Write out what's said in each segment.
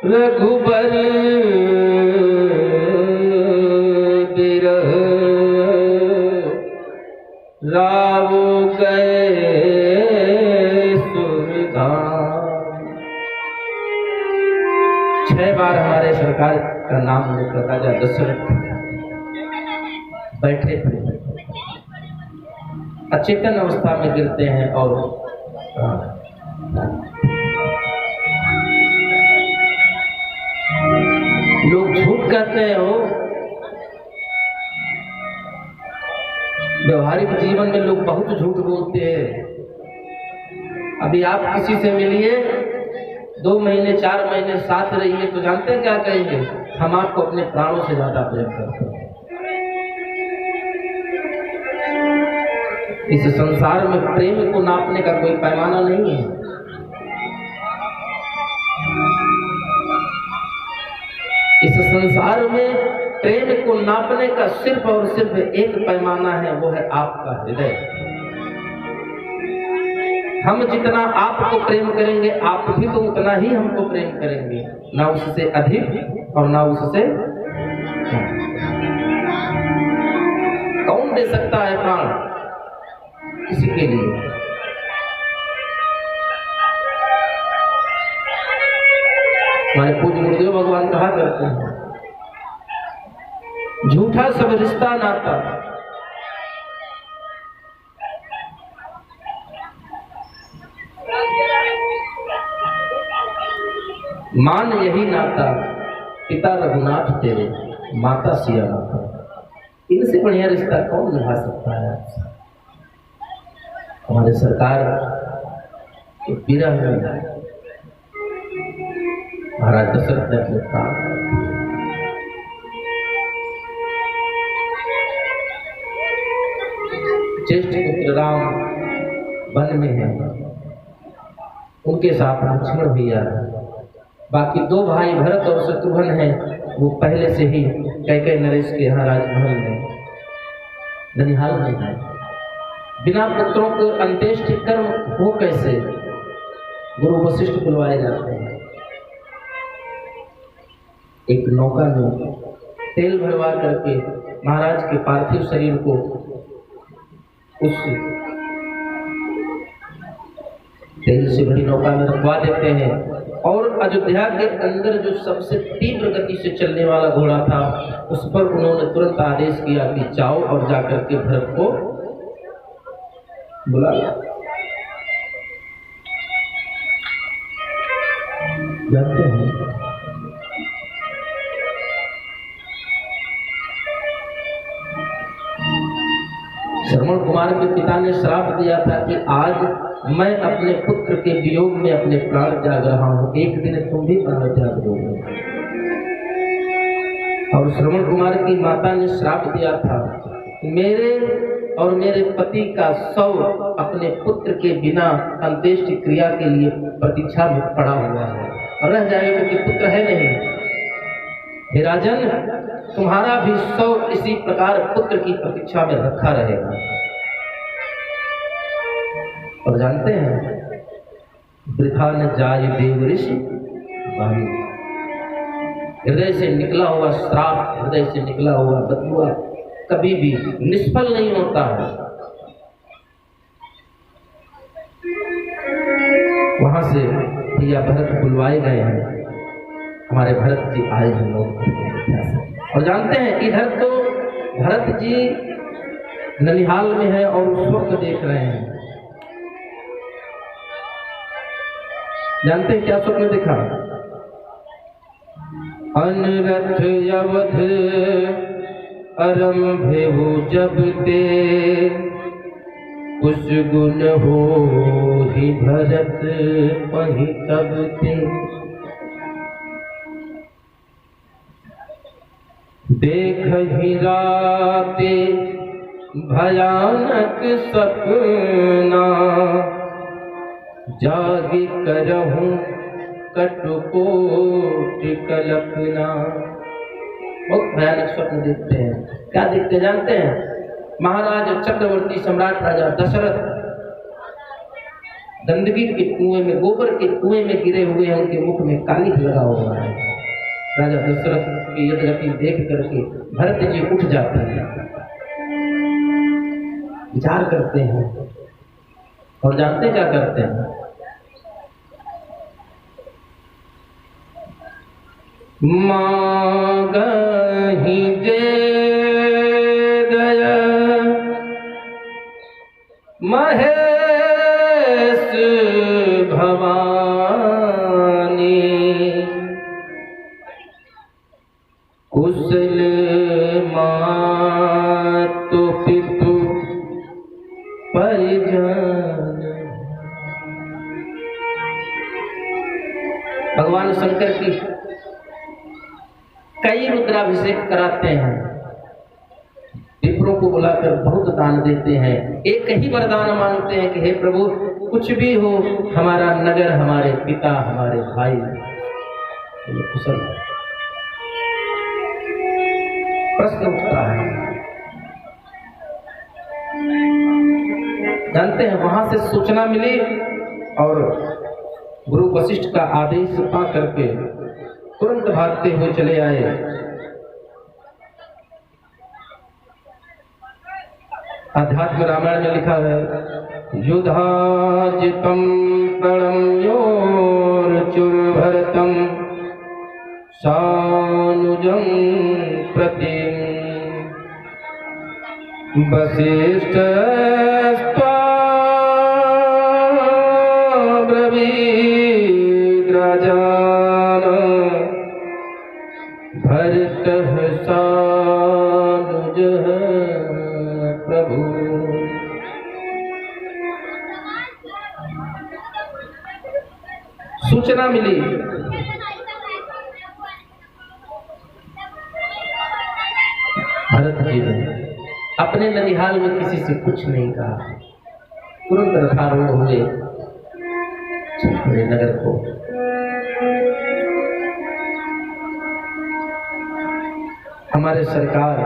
रघुबर बिरह रावो गए सुरधाम। 6 बार हमारे सरकार का नाम लेकर राजा दशरथ बैठे थे, अचेतन अवस्था में गिरते हैं और लोग झूठ कहते हैं। हो व्यवहारिक जीवन में लोग बहुत झूठ बोलते हैं। अभी आप किसी से मिलिए, 2 महीने 4 महीने साथ रहिए तो जानते हैं क्या कहेंगे? हम आपको अपने प्राणों से ज्यादा प्रेम करते हैं। इस संसार में प्रेम को नापने का कोई पैमाना नहीं है। इस संसार में प्रेम को नापने का सिर्फ और सिर्फ एक पैमाना है, वो है आपका हृदय। हम जितना आपको प्रेम करेंगे, आप भी तो उतना ही हमको प्रेम करेंगे, ना उससे अधिक और ना उससे कौन दे सकता है प्राण किसी के लिए? हमारे पूज्य गुरुदेव भगवान कहा करते हैं, झूठा सब रिश्ता नाता मान यही नाता, पिता रघुनाथ तेरे माता सिया माता। इनसे बढ़िया रिश्ता कौन निभा सकता है? हमारे सरकार के विरह में महाराज दशरथ ने अपने प्राण, ज्येष्ठ पुत्र राम वन में है, उनके साथ लक्ष्मण भैया, बाकी 2 भाई भरत और शत्रुघ्न हैं, वो पहले से ही कैकेयी नरेश के यहाँ राजमहल में ननिहाल में है। बिना पुत्रों को अंत्येष्टि कर्म हो कैसे? गुरु वशिष्ठ बुलवाए जाते हैं। एक नौका में तेल भरवा करके महाराज के पार्थिव शरीर को उस तेल से भरी नौका में रखवा देते हैं और अयोध्या के अंदर जो सबसे तीव्र गति से चलने वाला घोड़ा था, उस पर उन्होंने तुरंत आदेश किया कि जाओ और जाकर के भरत को बुला लो। जानते हैं श्रवण कुमार के पिता ने श्राप दिया था कि आज मैं अपने पुत्र के वियोग में अपने प्राण त्याग रहा हूं, एक दिन तुम भी प्राण त्याग दोगे। और श्रवण कुमार की माता ने श्राप दिया था, मेरे और मेरे पति का शव अपने पुत्र के बिना अंत्येष्टि क्रिया के लिए प्रतीक्षा में पड़ा हुआ है और रह जाएगा क्योंकि पुत्र है नहीं। हे राजन, तुम्हारा भी शव इसी प्रकार पुत्र की प्रतीक्षा में रखा रहेगा। और जानते हैं, वृथा न जाय देव ऋषि वाणी। हृदय से निकला हुआ श्राप, हृदय से निकला हुआ बदुआ कभी भी निष्फल नहीं होता है। वहां से भैया भरत बुलवाए गए हैं, हमारे भरत जी आए हैं लोग। और जानते हैं इधर तो भरत जी ननिहाल में है और स्वर्ग देख रहे हैं। जानते हैं क्या स्वप्न देखा? अनरथ अवध अरंभेहु जब ते, कुछ गुण हो ही भरत वही तब ते। देख ही राते भयानक सपना, जागी करहूं कटुकोटि कल्पना। बहुत भयानक स्वप्न देखते हैं। क्या देखते जानते हैं? महाराज चक्रवर्ती सम्राट राजा दशरथ गंदगी के कुएं में, गोबर के कुएं में गिरे हुए हैं, उनके मुख में कालिख लगा हुआ है। राजा दशरथ की यदगति देख करके भरत जी उठ जाते हैं, विचार करते हैं और जानते क्या करते हैं? मांगहि जे दया महेश भवानी, कुशल मातु पितु परिजन। भगवान शंकर की कई रुद्राभिषेक कराते हैं, विप्रों को बुलाकर बहुत दान देते हैं, एक ही वरदान मांगते हैं कि हे प्रभु कुछ भी हो, हमारा नगर, हमारे पिता, हमारे भाई कुशल। प्रश्न उठता है, जानते हैं वहां से सूचना मिली और गुरु वशिष्ठ का आदेश पा करके तुरंत भागते हुए चले आए। अध्यात्म रामायण में लिखा है, युधाजितं प्रणम्योर्चुर्भरतं सानुजं प्रति वसिष्ठस्त्वाब्रवीद्राजान भरतः सानुजः प्रभु। सूचना मिली, भरत जी ने अपने ननिहाल में किसी से कुछ नहीं कहा, तुरंत रथारूढ़ हुए अपने नगर को। हमारे सरकार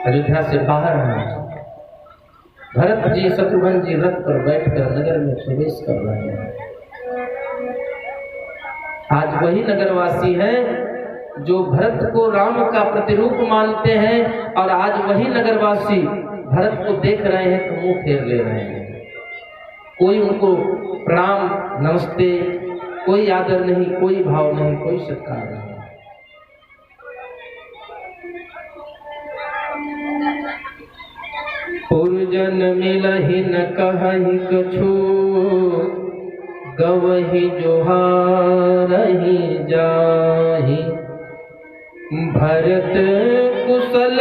अयोध्या से बाहर हैं, भरत जी शत्रुघ्न जी रथ पर बैठकर नगर में प्रवेश कर रहे हैं। आज वही नगरवासी हैं जो भरत को राम का प्रतिरूप मानते हैं, और आज वही नगरवासी भरत को देख रहे हैं तो मुंह फेर ले रहे हैं। कोई उनको प्रणाम नमस्ते, कोई आदर नहीं, कोई भाव नहीं, कोई सत्कार नहीं। पुरजन मिलहि न कहहि कछु, गवहि जोहारहि जाहि, भरत कुशल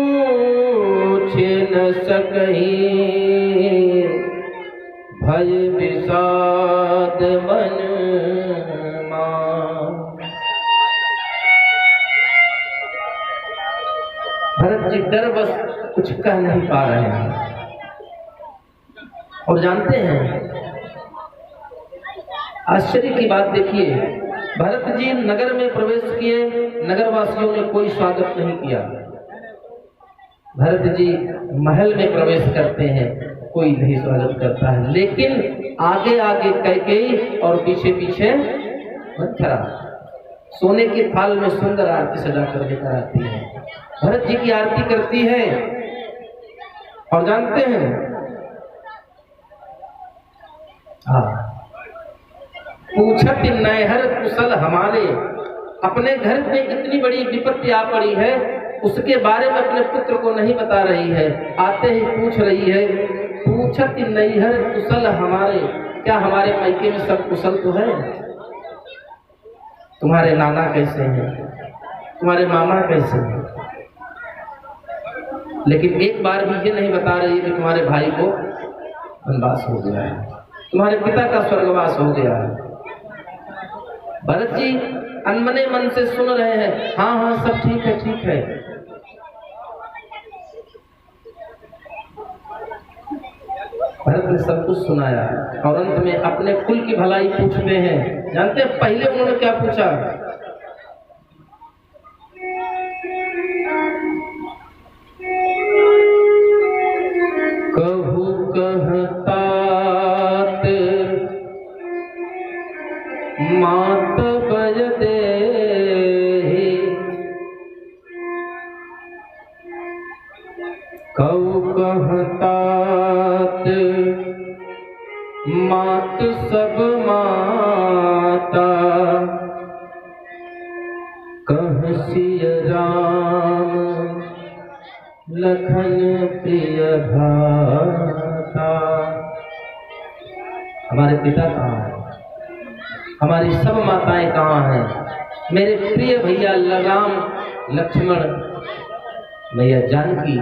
पूछे न सकहि, भय विषाद मन मान। भरत जी डर बस कुछ कह नहीं पा रहे हैं। और जानते हैं आश्चर्य की बात देखिए, भरत जी नगर में प्रवेश किए, नगरवासियों ने कोई स्वागत नहीं किया। भरत जी महल में प्रवेश करते हैं, कोई नहीं स्वागत करता है, लेकिन आगे आगे कैकेयी और पीछे पीछे मंथरा सोने के थाल में सुंदर आरती सजा कर लेकर आती है। भरत जी की आरती करती है और जानते हैं पूछत नैहर कुशल हमारे, अपने घर में इतनी बड़ी विपत्ति आ पड़ी है, उसके बारे में अपने पुत्र को नहीं बता रही है। आते ही पूछ रही है, पूछत नैहर कुशल हमारे, क्या हमारे मायके में सब कुशल तो है? तुम्हारे नाना कैसे हैं, तुम्हारे मामा कैसे हैं? लेकिन एक बार भी ये नहीं बता रही कि तुम्हारे भाई को वनवास हो गया है, तुम्हारे पिता का स्वर्गवास हो गया है। भरत जी अनमने मन से सुन रहे हैं, हाँ हाँ सब ठीक है, ठीक है। भरत ने सब कुछ सुनाया और अंत में अपने कुल की भलाई पूछते हैं। जानते हैं पहले उन्होंने क्या पूछा? कह सिय राम लखन प्रिय भ्राता। हमारे पिता कहाँ हैं? हमारी सब माताएं कहाँ हैं? मेरे प्रिय भैया राम लक्ष्मण मैया जानकी